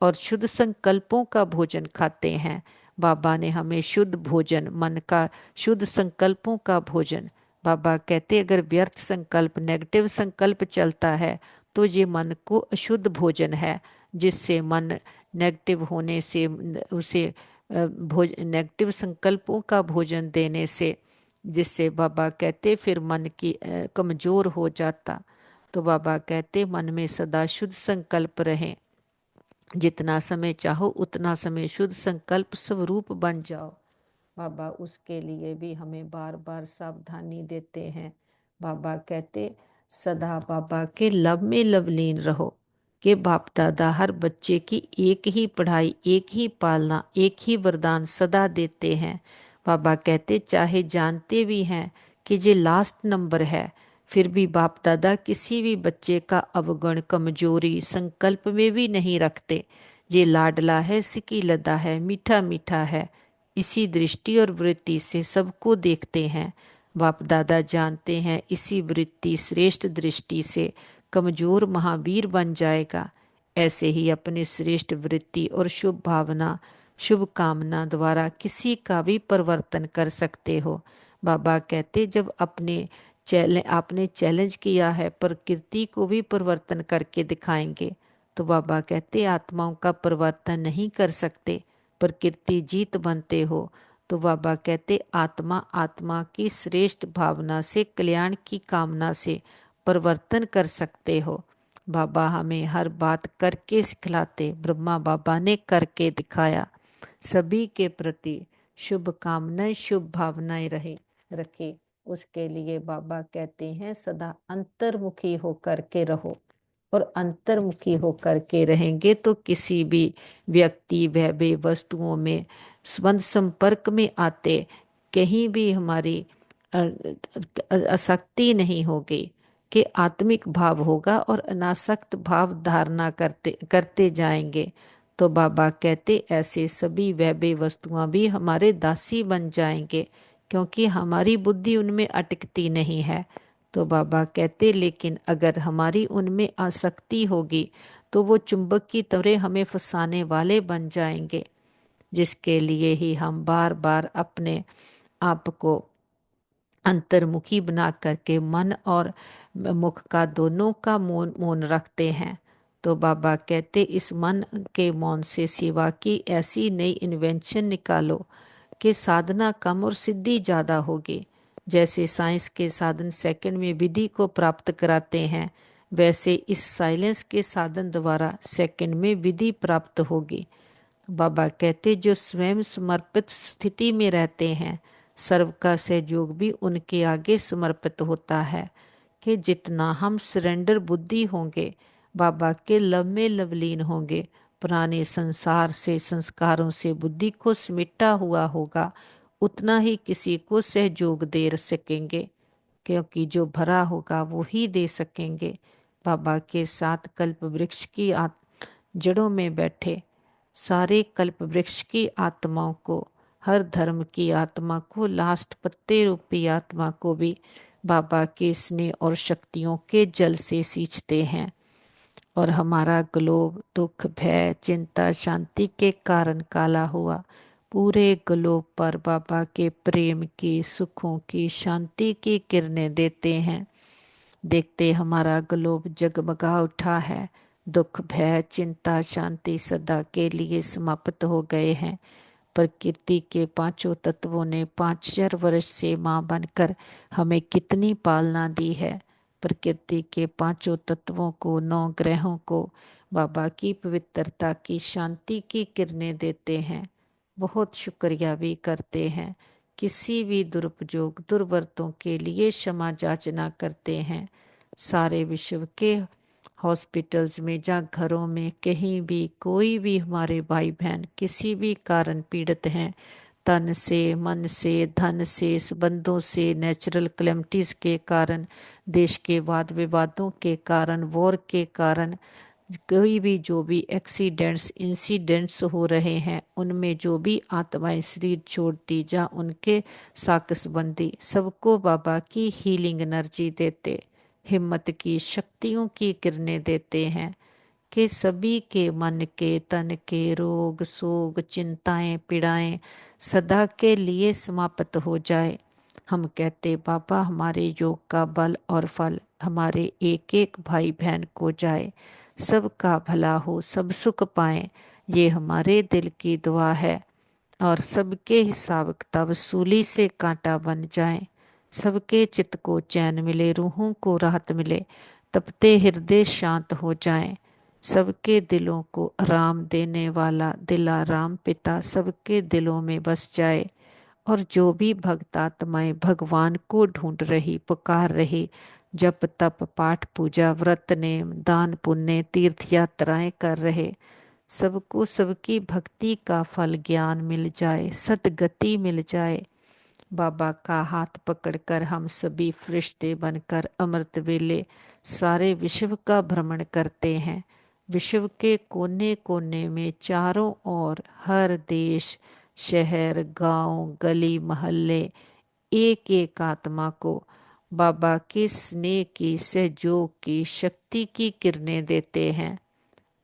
और शुद्ध संकल्पों का भोजन खाते हैं। बाबा ने हमें शुद्ध भोजन, मन का शुद्ध संकल्पों का भोजन। बाबा कहते अगर व्यर्थ संकल्प, नेगेटिव संकल्प चलता है तो ये मन को अशुद्ध भोजन है, जिससे मन नेगेटिव होने से, उसे नेगेटिव संकल्पों का भोजन देने से, जिससे बाबा कहते फिर मन की कमजोर हो जाता। तो बाबा कहते मन में सदा शुद्ध संकल्प रहे, जितना समय चाहो उतना समय शुद्ध संकल्प स्वरूप बन जाओ। बाबा उसके लिए भी हमें बार बार सावधानी देते हैं। बाबा कहते सदा बाबा के लव में लवलीन रहो, कि बाप दादा हर बच्चे की एक ही पढ़ाई, एक ही पालना, एक ही वरदान सदा देते हैं। बाबा कहते चाहे जानते भी हैं कि ये लास्ट नंबर है, फिर भी बाप दादा किसी भी बच्चे का अवगुण कमजोरी संकल्प में भी नहीं रखते। जे लाडला है सिकी लदा है मीठा मीठा है, इसी दृष्टि और वृत्ति से सबको देखते हैं। बाप दादा जानते हैं इसी वृत्ति श्रेष्ठ दृष्टि से कमजोर महावीर बन जाएगा। ऐसे ही अपने श्रेष्ठ वृत्ति और शुभ भावना शुभ कामना द्वारा किसी का भी परिवर्तन कर सकते हो। बाबा कहते जब आपने चैलेंज किया है प्रकृति को भी परिवर्तन करके दिखाएंगे। तो बाबा कहते आत्माओं का परिवर्तन नहीं कर सकते, प्रकृति जीत बनते हो। तो बाबा कहते आत्मा आत्मा की श्रेष्ठ भावना से कल्याण की कामना से परिवर्तन कर सकते हो। बाबा हमें हर बात करके सिखलाते, ब्रह्मा बाबा ने करके दिखाया। सभी के प्रति शुभ कामनाएं शुभ भावनाएं रखे। उसके लिए बाबा कहते हैं सदा अंतर्मुखी होकर के रहो। और अंतर्मुखी होकर के रहेंगे तो किसी भी व्यक्ति वह वस्तुओं में संबंध संपर्क में आते कहीं भी हमारी आसक्ति नहीं होगी, कि आत्मिक भाव होगा और अनासक्त भाव धारणा करते करते जाएंगे। तो बाबा कहते ऐसे सभी वैभव वस्तुआं भी हमारे दासी बन जाएंगे, क्योंकि हमारी बुद्धि उनमें अटकती नहीं है। तो बाबा कहते लेकिन अगर हमारी उनमें आसक्ति होगी तो वो चुंबक की तरह हमें फंसाने वाले बन जाएंगे, जिसके लिए ही हम बार बार अपने आप को अंतर्मुखी बना करके मन और मुख का दोनों का मौन मौन रखते हैं। तो बाबा कहते इस मन के मौन से सिवा की ऐसी नई इन्वेंशन निकालो कि साधना कम और सिद्धि ज़्यादा होगी। जैसे साइंस के साधन सेकंड में विधि को प्राप्त कराते हैं, वैसे इस साइलेंस के साधन द्वारा सेकंड में विधि प्राप्त होगी। बाबा कहते जो स्वयं समर्पित स्थिति में रहते हैं सर्व का सहयोग भी उनके आगे समर्पित होता है। कि जितना हम सरेंडर बुद्धि होंगे बाबा के लव में लवलीन होंगे, पुराने संसार से संस्कारों से बुद्धि को समेटा हुआ होगा, उतना ही किसी को सहयोग दे सकेंगे, क्योंकि जो भरा होगा वो ही दे सकेंगे। बाबा के साथ कल्प वृक्ष की जड़ों में बैठे सारे कल्प वृक्ष की आत्माओं को, हर धर्म की आत्मा को, लास्ट पत्ते रूपी आत्मा को भी बाबा के स्नेह और शक्तियों के जल से सींचते हैं। और हमारा ग्लोब दुख भय चिंता शांति के कारण काला हुआ, पूरे ग्लोब पर बाबा के प्रेम की सुखों की शांति की किरणें देते हैं। देखते हमारा ग्लोब जगमगा उठा है, दुख भय चिंता शांति सदा के लिए समाप्त हो गए हैं। प्रकृति के पांचों तत्वों ने 5000 वर्ष से मां बनकर हमें कितनी पालना दी है। प्रकृति के पांचों तत्वों को 9 ग्रहों को बाबा की पवित्रता की शांति की किरणें देते हैं। बहुत शुक्रिया भी करते हैं। किसी भी दुरुपयोग दुर्वर्तों के लिए क्षमा याचना करते हैं। सारे विश्व के हॉस्पिटल्स में या घरों में कहीं भी कोई भी हमारे भाई बहन किसी भी कारण पीड़ित हैं, तन से मन से धन से संबंधों से नेचुरल क्लेमिटीज के कारण, देश के वाद विवादों के कारण, वॉर के कारण, कोई भी जो भी एक्सीडेंट्स इंसिडेंट्स हो रहे हैं उनमें जो भी आत्माएं शरीर छोड़ती जा उनके साक संबंधी सबको बाबा की हीलिंग एनर्जी देते, हिम्मत की शक्तियों की किरणें देते हैं। कि सभी के मन के तन के रोग शोक चिंताएं पीड़ाएं सदा के लिए समाप्त हो जाए। हम कहते बाबा हमारे योग का बल और फल हमारे एक एक भाई बहन को जाए, सबका भला हो सब सुख पाएं, ये हमारे दिल की दुआ है। और सबके हिसाब किताब सूली से कांटा बन जाए, सबके चित्त को चैन मिले, रूहों को राहत मिले, तपते हृदय शांत हो जाएं, सबके दिलों को आराम देने वाला दिलाराम पिता सबके दिलों में बस जाए। और जो भी भक्त आत्माएं भगवान को ढूंढ रही पुकार रही, जप तप पाठ पूजा व्रत नेम दान पुण्य तीर्थ यात्राएं कर रहे, सबको सबकी भक्ति का फल ज्ञान मिल जाए, सदगति मिल जाए। बाबा का हाथ पकड़कर हम सभी फरिश्ते बनकर अमृत वेले सारे विश्व का भ्रमण करते हैं। विश्व के कोने कोने में चारों ओर हर देश, शहर, गांव, गली, मोहल्ले एक एक आत्मा को बाबा के स्नेह की, सहयोग की, शक्ति की किरणें देते हैं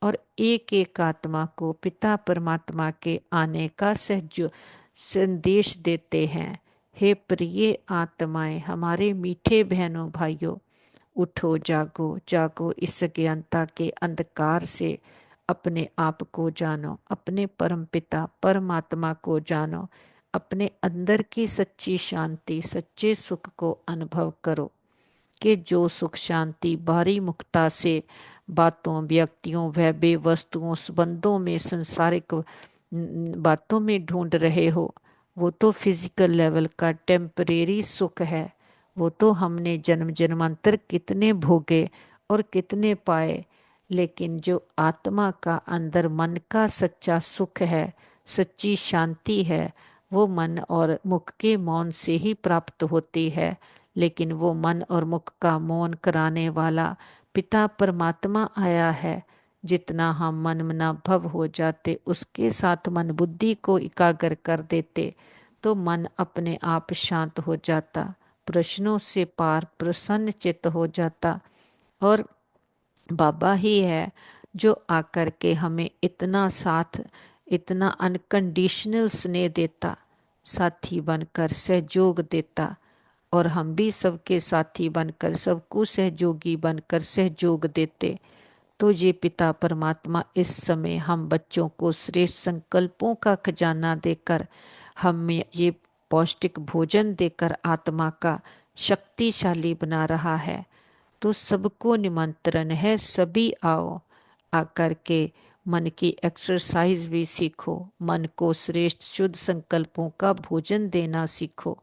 और एक एक आत्मा को पिता परमात्मा के आने का सहज संदेश देते हैं। हे प्रिय आत्माएं, हमारे मीठे बहनों भाइयों, उठो, जागो जागो, इस अज्ञानता के अंधकार से अपने आप को जानो, अपने परम पिता परमात्मा को जानो, अपने अंदर की सच्ची शांति, सच्चे सुख को अनुभव करो कि जो सुख शांति बाहरी मुक्ता से बातों, व्यक्तियों, वैभव, वस्तुओं, संबंधों में, सांसारिक बातों में ढूंढ रहे हो, वो तो फिजिकल लेवल का टेम्परेरी सुख है। वो तो हमने जन्म जन्मांतर कितने भोगे और कितने पाए, लेकिन जो आत्मा का अंदर मन का सच्चा सुख है, सच्ची शांति है, वो मन और मुख के मौन से ही प्राप्त होती है। लेकिन वो मन और मुख का मौन कराने वाला पिता परमात्मा आया है। जितना हम मन मना भव हो जाते, उसके साथ मन बुद्धि को एकाग्र कर देते, तो मन अपने आप शांत हो जाता, प्रश्नों से पार प्रसन्न चित्त हो जाता। और बाबा ही है जो आकर के हमें इतना साथ, इतना अनकंडीशनल स्नेह देता, साथी बनकर सहयोग देता, और हम भी सबके साथी बनकर, सबको सहयोगी बनकर सहयोग देते। तो ये पिता परमात्मा इस समय हम बच्चों को श्रेष्ठ संकल्पों का खजाना देकर, हमें ये पौष्टिक भोजन देकर आत्मा का शक्तिशाली बना रहा है। तो सबको निमंत्रण है, सभी आओ, आकर के मन की एक्सरसाइज भी सीखो, मन को श्रेष्ठ शुद्ध संकल्पों का भोजन देना सीखो।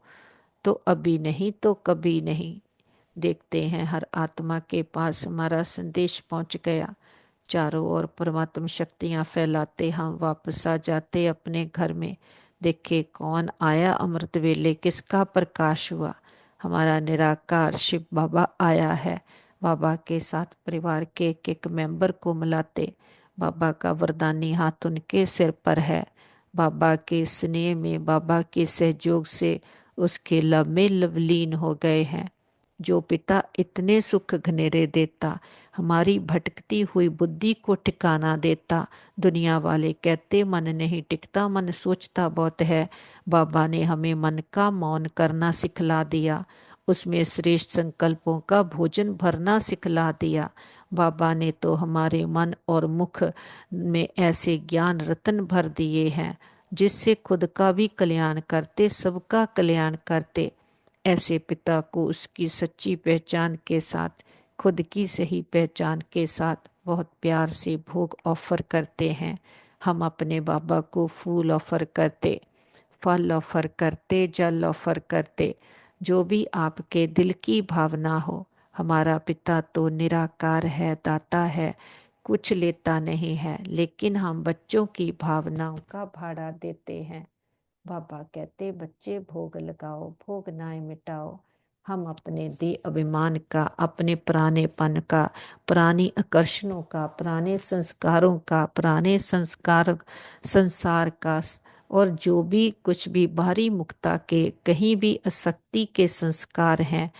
तो अभी नहीं तो कभी नहीं। देखते हैं हर आत्मा के पास हमारा संदेश पहुंच गया। चारों ओर परमात्मा शक्तियां फैलाते हम वापस आ जाते अपने घर में। देखे कौन आया अमृत वेले, किसका प्रकाश हुआ। हमारा निराकार शिव बाबा आया है। बाबा के साथ परिवार के एक एक मेंबर को मिलाते। बाबा का वरदानी हाथ उनके सिर पर है। बाबा के स्नेह में, बाबा के सहयोग से उसके लब में लवलीन हो गए हैं। जो पिता इतने सुख घनेरे देता, हमारी भटकती हुई बुद्धि को ठिकाना देता। दुनिया वाले कहते मन नहीं टिकता, मन सोचता बहुत है। बाबा ने हमें मन का मौन करना सिखला दिया, उसमें श्रेष्ठ संकल्पों का भोजन भरना सिखला दिया। बाबा ने तो हमारे मन और मुख में ऐसे ज्ञान रत्न भर दिए हैं, जिससे खुद का भी कल्याण करते, सबका कल्याण करते। ऐसे पिता को उसकी सच्ची पहचान के साथ, खुद की सही पहचान के साथ बहुत प्यार से भोग ऑफर करते हैं। हम अपने बाबा को फूल ऑफर करते, फल ऑफर करते, जल ऑफर करते, जो भी आपके दिल की भावना हो। हमारा पिता तो निराकार है, दाता है, कुछ लेता नहीं है, लेकिन हम बच्चों की भावनाओं का भाड़ा देते हैं। बाबा कहते बच्चे भोग लगाओ, भोग नाय मिटाओ। हम अपने दे अभिमान का, अपने पुरानेपन का, पुरानी आकर्षणों का, पुराने संस्कारों का, पुराने संस्कार संसार का, और जो भी कुछ भी बाहरी मुक्ता के कहीं भी आसक्ति के संस्कार हैं,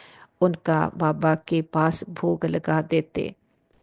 उनका बाबा के पास भोग लगा देते।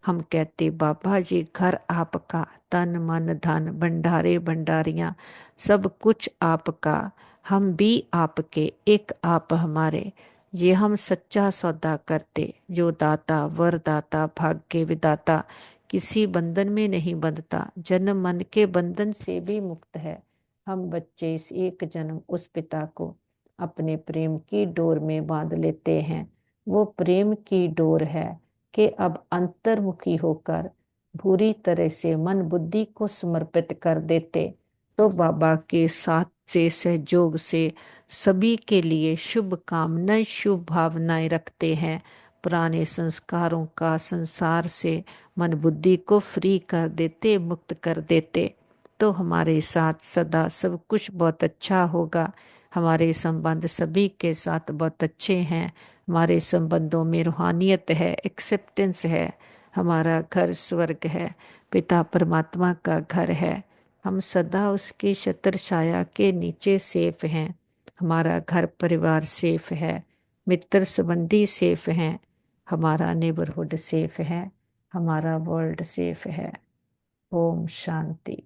हम कहते बाबा जी घर आपका, तन मन धन भंडारे भंडारियां सब कुछ आपका, हम भी आपके, एक आप हमारे। ये हम सच्चा सौदा करते। जो दाता वरदाता भाग्य विदाता किसी बंधन में नहीं बंधता, जन्म मन के बंधन से भी मुक्त है। हम बच्चे इस एक जन्म उस पिता को अपने प्रेम की डोर में बांध लेते हैं। वो प्रेम की डोर है कि अब अंतर्मुखी होकर पूरी तरह से मन बुद्धि को समर्पित कर देते। तो बाबा के साथ से, सहयोग से सभी के लिए शुभ कामनाएं, शुभ भावनाएं रखते हैं। पुराने संस्कारों का, संसार से मन बुद्धि को फ्री कर देते, मुक्त कर देते। तो हमारे साथ सदा सब कुछ बहुत अच्छा होगा। हमारे संबंध सभी के साथ बहुत अच्छे हैं। हमारे संबंधों में रूहानियत है, एक्सेप्टेंस है। हमारा घर स्वर्ग है, पिता परमात्मा का घर है। हम सदा उसकी छत्र छाया के नीचे सेफ हैं। हमारा घर परिवार सेफ है, मित्र संबंधी सेफ हैं, हमारा नेबरहुड सेफ है, हमारा वर्ल्ड सेफ है। ओम शांति।